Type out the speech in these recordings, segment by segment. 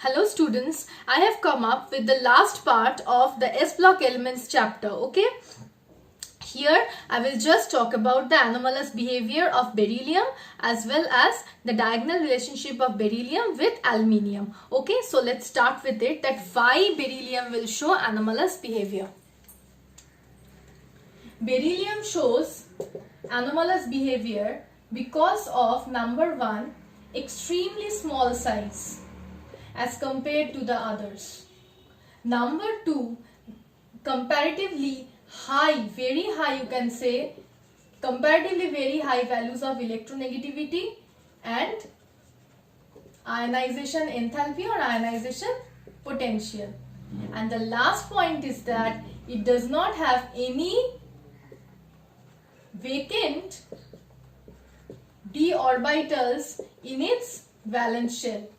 Hello students, I have come up with the last part of the S block elements chapter. Okay, here I will just talk about the anomalous behavior of beryllium as well as the diagonal relationship of beryllium with aluminium. Okay, so let's start with it, that why beryllium will show anomalous behavior. Beryllium shows anomalous behavior because of number 1, extremely small size as compared to the others. Number 2, comparatively high, very high, you can say, comparatively very high values of electronegativity and ionization enthalpy or ionization potential. And the last point is that it does not have any vacant d orbitals in its valence shell.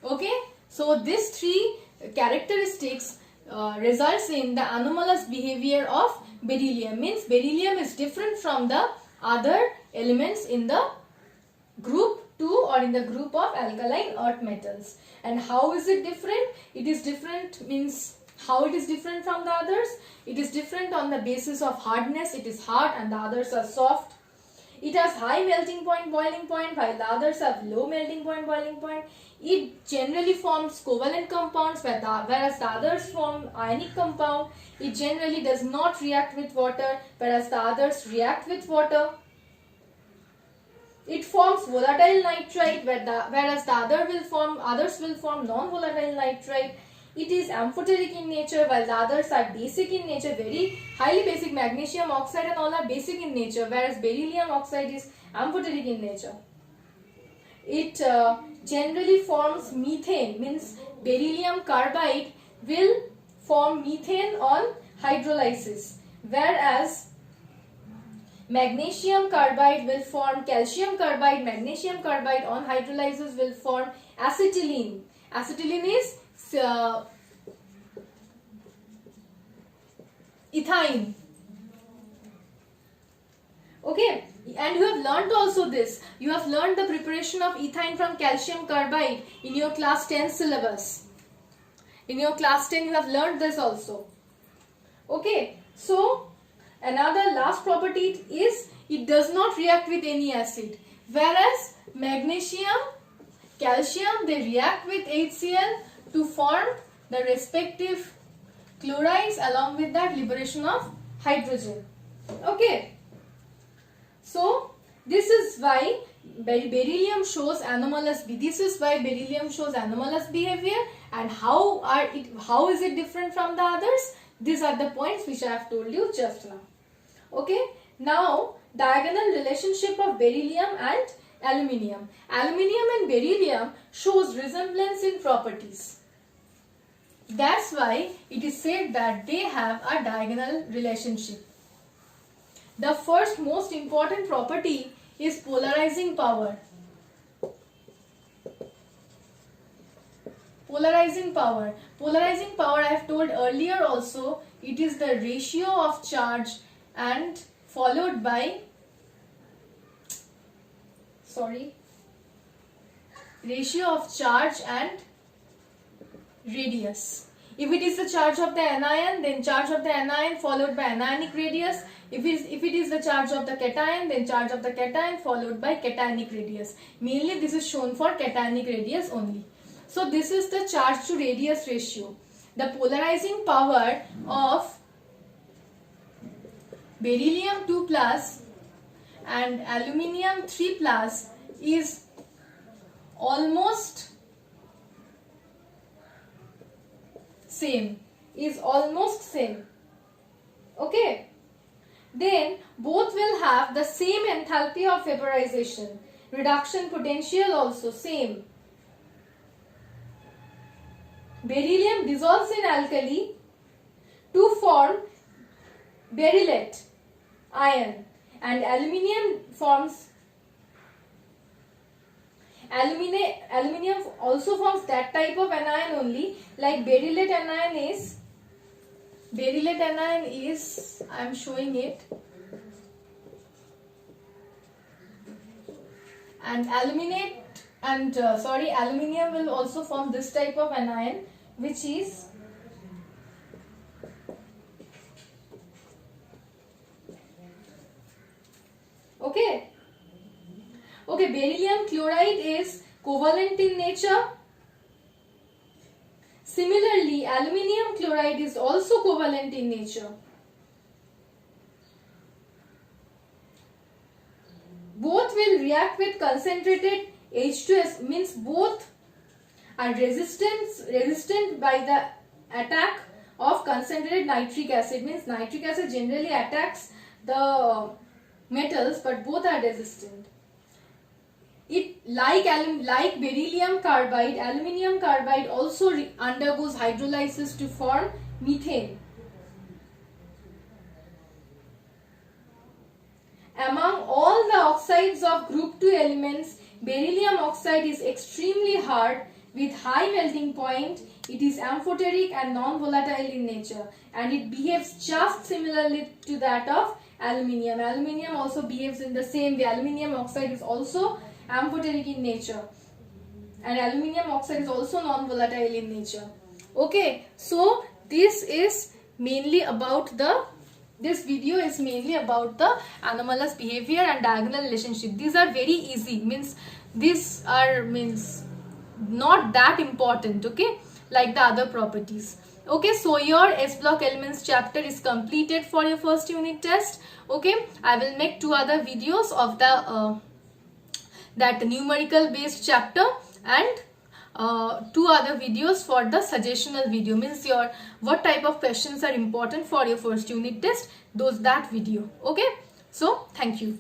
Okay, so these three characteristics results in the anomalous behavior of beryllium. Means beryllium is different from the other elements in the group 2 or in the group of alkaline earth metals. And how is it different? It is different means how it is different from the others. It is different on the basis of hardness. It is hard and the others are soft. It has high melting point, boiling point, while the others have low melting point, boiling point. It generally forms covalent compounds, whereas the others form ionic compound. It generally does not react with water, whereas the others react with water. It forms volatile nitride, whereas the others will form non-volatile nitride. It is amphoteric in nature, while the others are basic in nature, very highly basic. Magnesium oxide and all are basic in nature, whereas beryllium oxide is amphoteric in nature. It generally forms methane, means beryllium carbide will form methane on hydrolysis, whereas magnesium carbide will form calcium carbide. Magnesium carbide on hydrolysis will form acetylene. Acetylene is ethyne. Okay, and you have learnt also this. You have learnt the preparation of ethyne from calcium carbide in your class 10 syllabus. In your class 10 you have learnt this also. Okay, so another last property is it does not react with any acid. Whereas magnesium, calcium, they react with HCl to form the respective chlorides, along with that liberation of hydrogen. Okay. So this is why beryllium shows anomalous. This is why beryllium shows anomalous behavior, and how is it different from the others? These are the points which I have told you just now. Okay. Now diagonal relationship of beryllium and aluminium. Aluminium and beryllium shows resemblance in properties. That's why it is said that they have a diagonal relationship. The first most important property is polarizing power. Polarizing power. Polarizing power, I have told earlier also, it is the ratio of charge and followed by ratio of charge and radius. If it is the charge of the anion, then charge of the anion followed by anionic radius. If it is the charge of the cation, then charge of the cation followed by cationic radius. Mainly this is shown for cationic radius only. So this is the charge to radius ratio. The polarizing power of beryllium 2 plus and aluminium 3 plus is almost same. Okay. Then both will have the same enthalpy of vaporization. Reduction potential also same. Beryllium dissolves in alkali to form berylate ion, and aluminium also forms that type of anion only, like berylate anion is I am showing it, and aluminate and aluminium will also form this type of anion, which is okay. Beryllium chloride is covalent in nature. Similarly, aluminium chloride is also covalent in nature. Both will react with concentrated H2S, means both are resistant by the attack of concentrated nitric acid, means nitric acid generally attacks the metals, but both are resistant. It like beryllium carbide, aluminium carbide also undergoes hydrolysis to form methane. Among all the oxides of group 2 elements, beryllium oxide is extremely hard with high melting point. It is amphoteric and non-volatile in nature, and it behaves just similarly to that of aluminium. Aluminium also behaves in the same way. Aluminium oxide is also amphoteric in nature, and aluminium oxide is also non-volatile in nature. Okay, so this video is mainly about the anomalous behavior and diagonal relationship. These are very easy, means these are not that important, okay, like the other properties. Okay, so your S block elements chapter is completed for your first unit test. Okay, I will make 2 other videos of the that numerical based chapter, and 2 other videos for the suggestional video, means your what type of questions are important for your first unit test, that video. Okay, so thank you.